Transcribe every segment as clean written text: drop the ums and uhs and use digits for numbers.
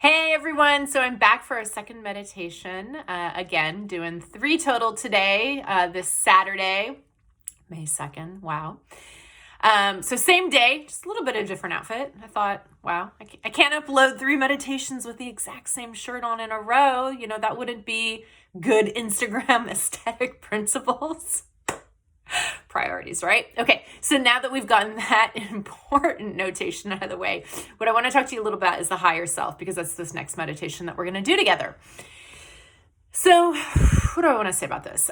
Hey everyone, so I'm back for a second meditation. Again, doing 3 total today, this Saturday, May 2nd. Wow. So same day, just a little bit of different outfit. I thought, wow, I can't upload 3 meditations with the exact same shirt on in a row. You know, that wouldn't be good Instagram aesthetic principles. Priorities, right? Okay, so now that we've gotten that important notation out of the way, what I want to talk to you a little about is the higher self, because that's this next meditation that we're going to do together. So, what do I want to say about this?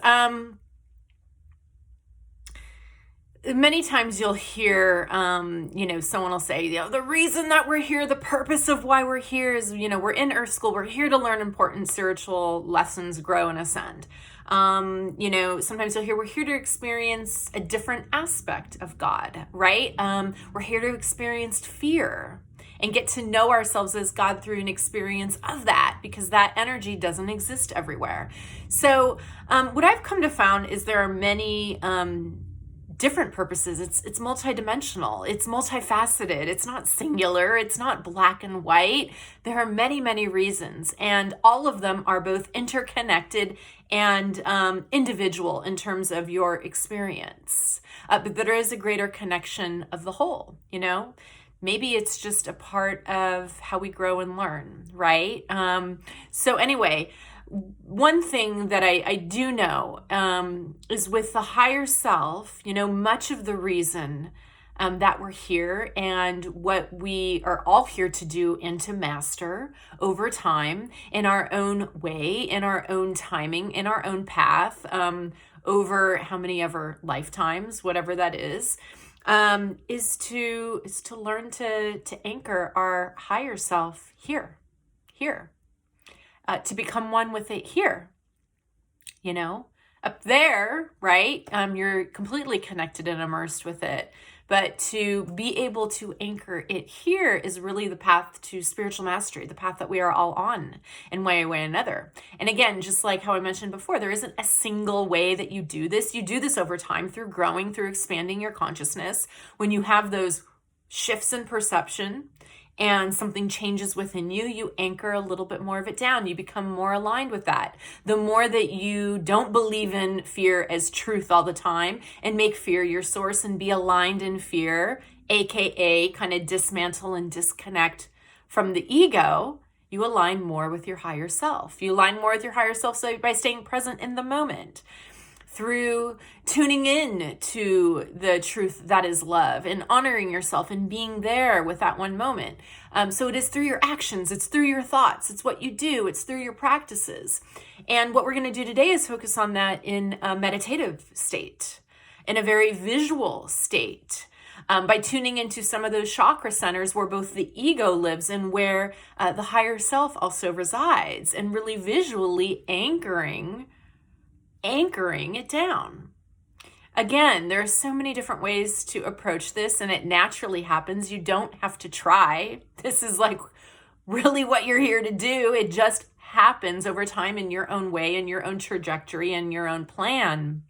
Many times you'll hear, someone will say, the reason that we're here, the purpose of why we're here is, we're in Earth School. We're here to learn important spiritual lessons, grow and ascend. Sometimes you'll hear we're here to experience a different aspect of God, right? We're here to experience fear and get to know ourselves as God through an experience of that, because that energy doesn't exist everywhere. So what I've come to find is there are many different purposes. It's multidimensional. It's multifaceted. It's not singular. It's not black and white. There are many, many reasons, and all of them are both interconnected and individual in terms of your experience. But there is a greater connection of the whole, Maybe it's just a part of how we grow and learn, right? So anyway, one thing that I do know is with the higher self, much of the reason that we're here and what we are all here to do and to master over time in our own way, in our own timing, in our own path, over how many ever lifetimes, whatever that is to learn to anchor our higher self here. To become one with it here, up there, right? You're completely connected and immersed with it. But to be able to anchor it here is really the path to spiritual mastery, the path that we are all on in one way or another. And again, just like how I mentioned before, there isn't a single way that you do this. You do this over time through growing, through expanding your consciousness. When you have those shifts in perception, and something changes within you, you anchor a little bit more of it down. You become more aligned with that. The more that you don't believe in fear as truth all the time and make fear your source and be aligned in fear, AKA kind of dismantle and disconnect from the ego, you align more with your higher self. You align more with your higher self by staying present in the moment, through tuning in to the truth that is love and honoring yourself and being there with that one moment. So it is through your actions, it's through your thoughts, it's what you do, it's through your practices. And what we're going to do today is focus on that in a meditative state, in a very visual state. By tuning into some of those chakra centers where both the ego lives and where the higher self also resides, and really visually anchoring it down. Again, there are so many different ways to approach this, and it naturally happens. You don't have to try. This is like really what you're here to do. It just happens over time in your own way, in your own trajectory, and your own plan.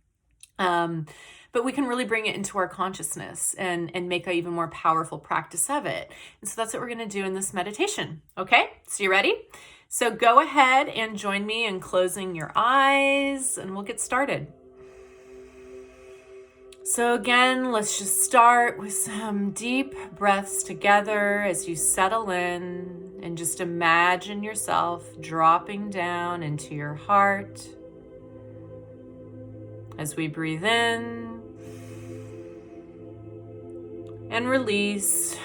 But we can really bring it into our consciousness and make an even more powerful practice of it. And so that's what we're going to do in this meditation. Okay, so you ready? So go ahead and join me in closing your eyes, and we'll get started. So again, let's just start with some deep breaths together as you settle in, and just imagine yourself dropping down into your heart. As we breathe in and release,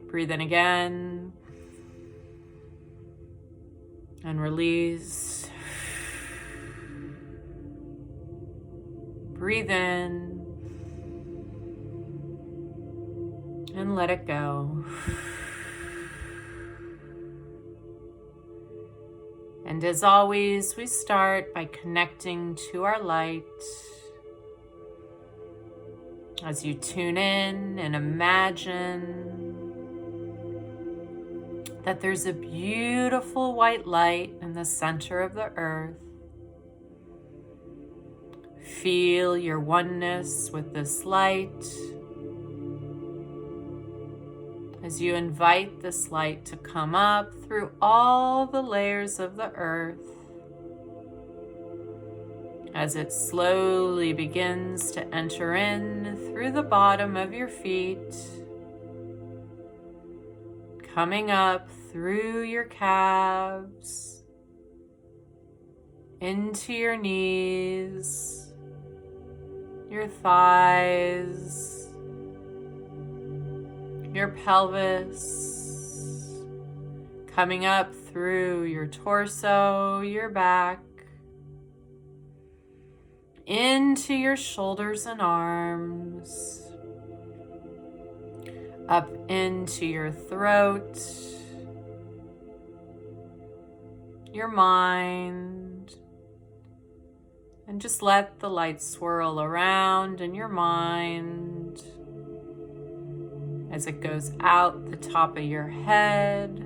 breathe in again and release. Breathe in and let it go. And as always, we start by connecting to our light. As you tune in and imagine that there's a beautiful white light in the center of the earth. Feel your oneness with this light as you invite this light to come up through all the layers of the earth, as it slowly begins to enter in through the bottom of your feet, coming up through your calves, into your knees, your thighs, your pelvis, coming up through your torso, your back, into your shoulders and arms, up into your throat, your mind, and just let the light swirl around in your mind as it goes out the top of your head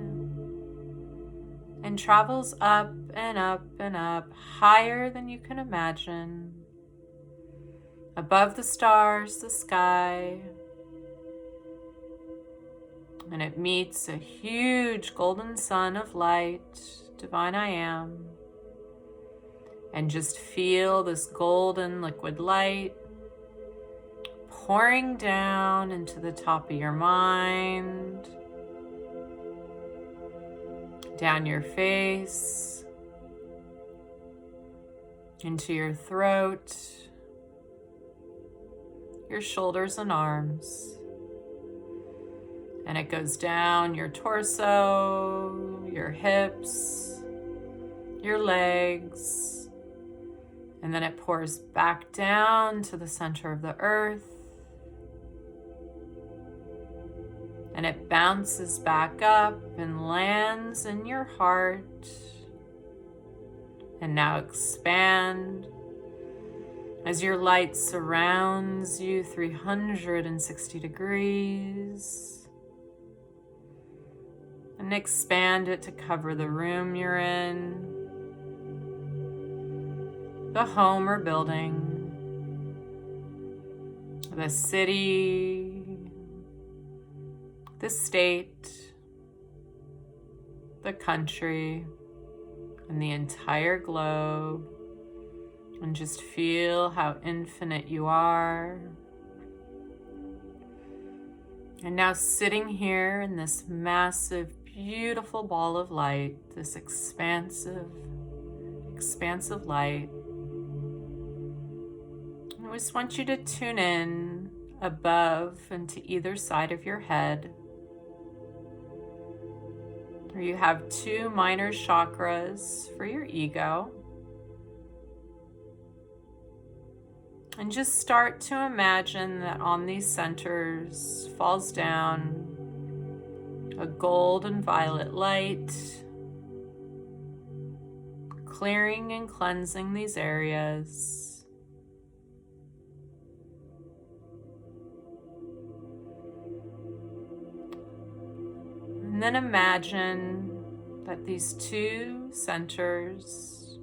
and travels up and up and up, higher than you can imagine, above the stars, the sky, and it meets a huge golden sun of light, divine I am, and just feel this golden liquid light pouring down into the top of your mind, down your face, into your throat, your shoulders and arms. And it goes down your torso, your hips, your legs, and then it pours back down to the center of the earth. And it bounces back up and lands in your heart. And now expand as your light surrounds you 360 degrees. And expand it to cover the room you're in, the home or building, the city, the state, the country, and the entire globe. And just feel how infinite you are. And now sitting here in this massive, beautiful ball of light, this expansive light, I just want you to tune in above and to either side of your head, where you have two minor chakras for your ego. And just start to imagine that on these centers falls down a gold and violet light, clearing and cleansing these areas. And then imagine that these two centers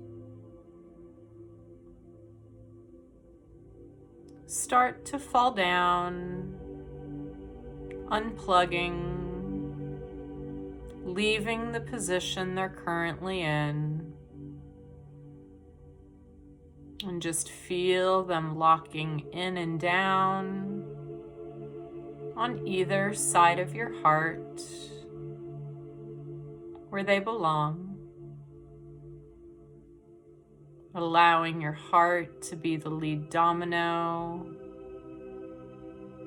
start to fall down, unplugging, leaving the position they're currently in, and just feel them locking in and down on either side of your heart, where they belong. Allowing your heart to be the lead domino,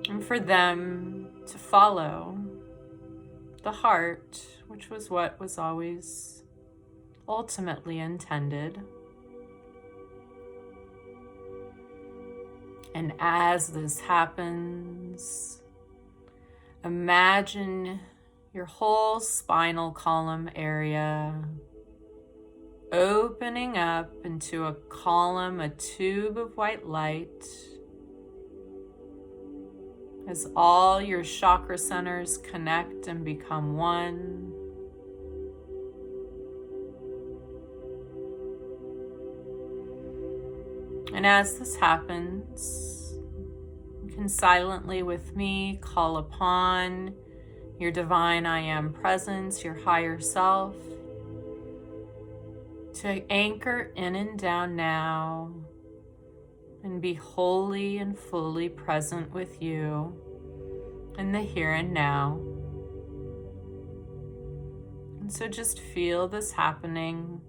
and for them to follow the heart, which was what was always ultimately intended. And as this happens, imagine your whole spinal column area opening up into a column, a tube of white light, as all your chakra centers connect and become one. And as this happens, you can silently with me call upon your divine I am presence, your higher self, to anchor in and down now and be wholly and fully present with you in the here and now. And so just feel this happening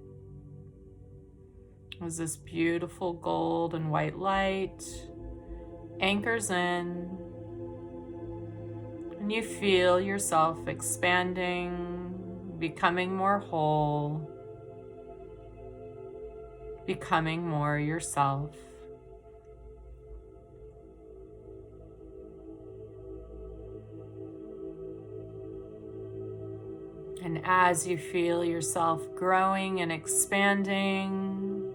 as this beautiful gold and white light anchors in, and you feel yourself expanding, becoming more whole, becoming more yourself. And as you feel yourself growing and expanding,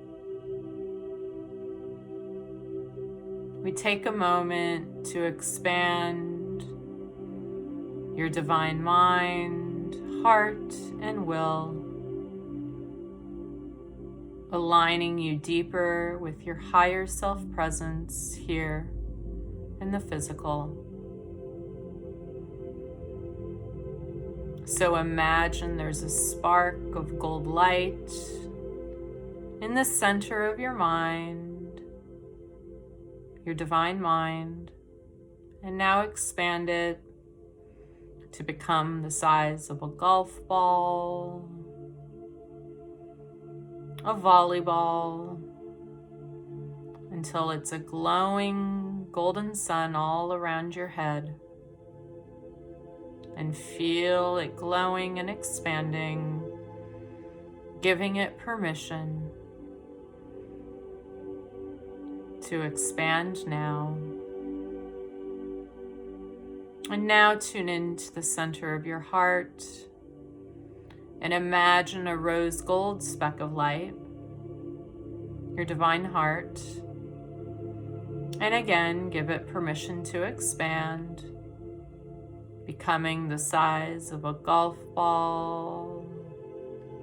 we take a moment to expand your divine mind, heart, and will, aligning you deeper with your higher self-presence here in the physical. So imagine there's a spark of gold light in the center of your mind, your divine mind, and now expand it to become the size of a golf ball, a volleyball, until it's a glowing golden sun all around your head. And feel it glowing and expanding, giving it permission to expand now. And now tune into the center of your heart and imagine a rose gold speck of light, your divine heart. And again, give it permission to expand, becoming the size of a golf ball,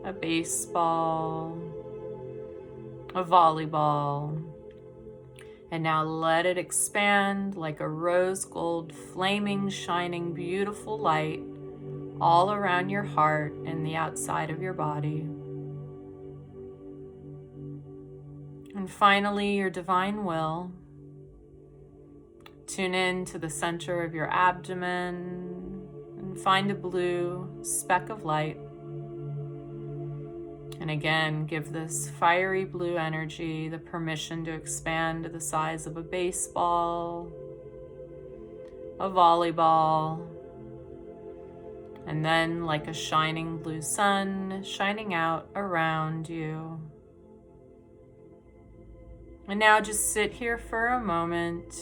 a baseball, a volleyball. And now let it expand like a rose gold, flaming, shining, beautiful light all around your heart and the outside of your body. And finally, your divine will. Tune in to the center of your abdomen and find a blue speck of light. And again, give this fiery blue energy the permission to expand to the size of a baseball, a volleyball, and then like a shining blue sun shining out around you. And now just sit here for a moment,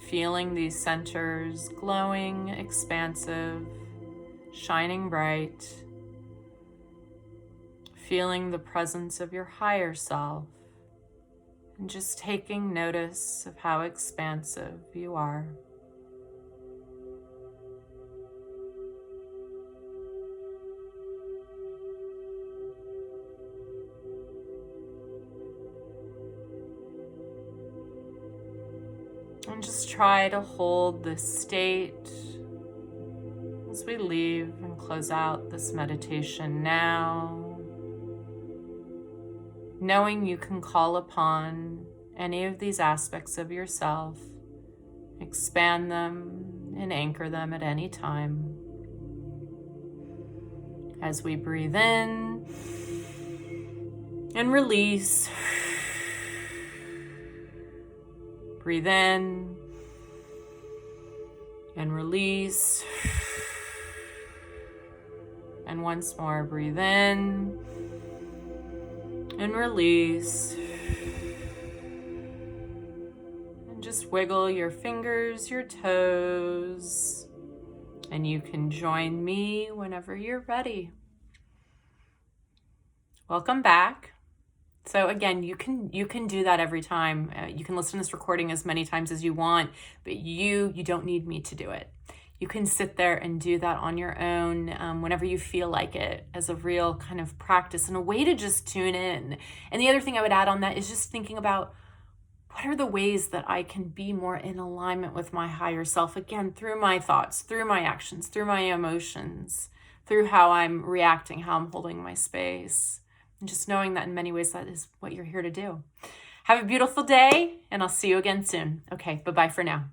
feeling these centers glowing, expansive, shining bright, feeling the presence of your higher self, and just taking notice of how expansive you are. And just try to hold this state as we leave and close out this meditation now, knowing you can call upon any of these aspects of yourself, expand them and anchor them at any time. As we breathe in and release, breathe in and release. And once more, breathe in and release. And just wiggle your fingers, your toes, and you can join me whenever you're ready. Welcome back. So again, you can do that every time. You can listen to this recording as many times as you want, but you don't need me to do it. You can sit there and do that on your own whenever you feel like it, as a real kind of practice and a way to just tune in. And the other thing I would add on that is just thinking about, What are the ways that I can be more in alignment with my higher self? Again, through my thoughts, through my actions, through my emotions, through how I'm reacting, how I'm holding my space. And just knowing that in many ways, that is what you're here to do. Have a beautiful day, and I'll see you again soon. Okay, bye-bye for now.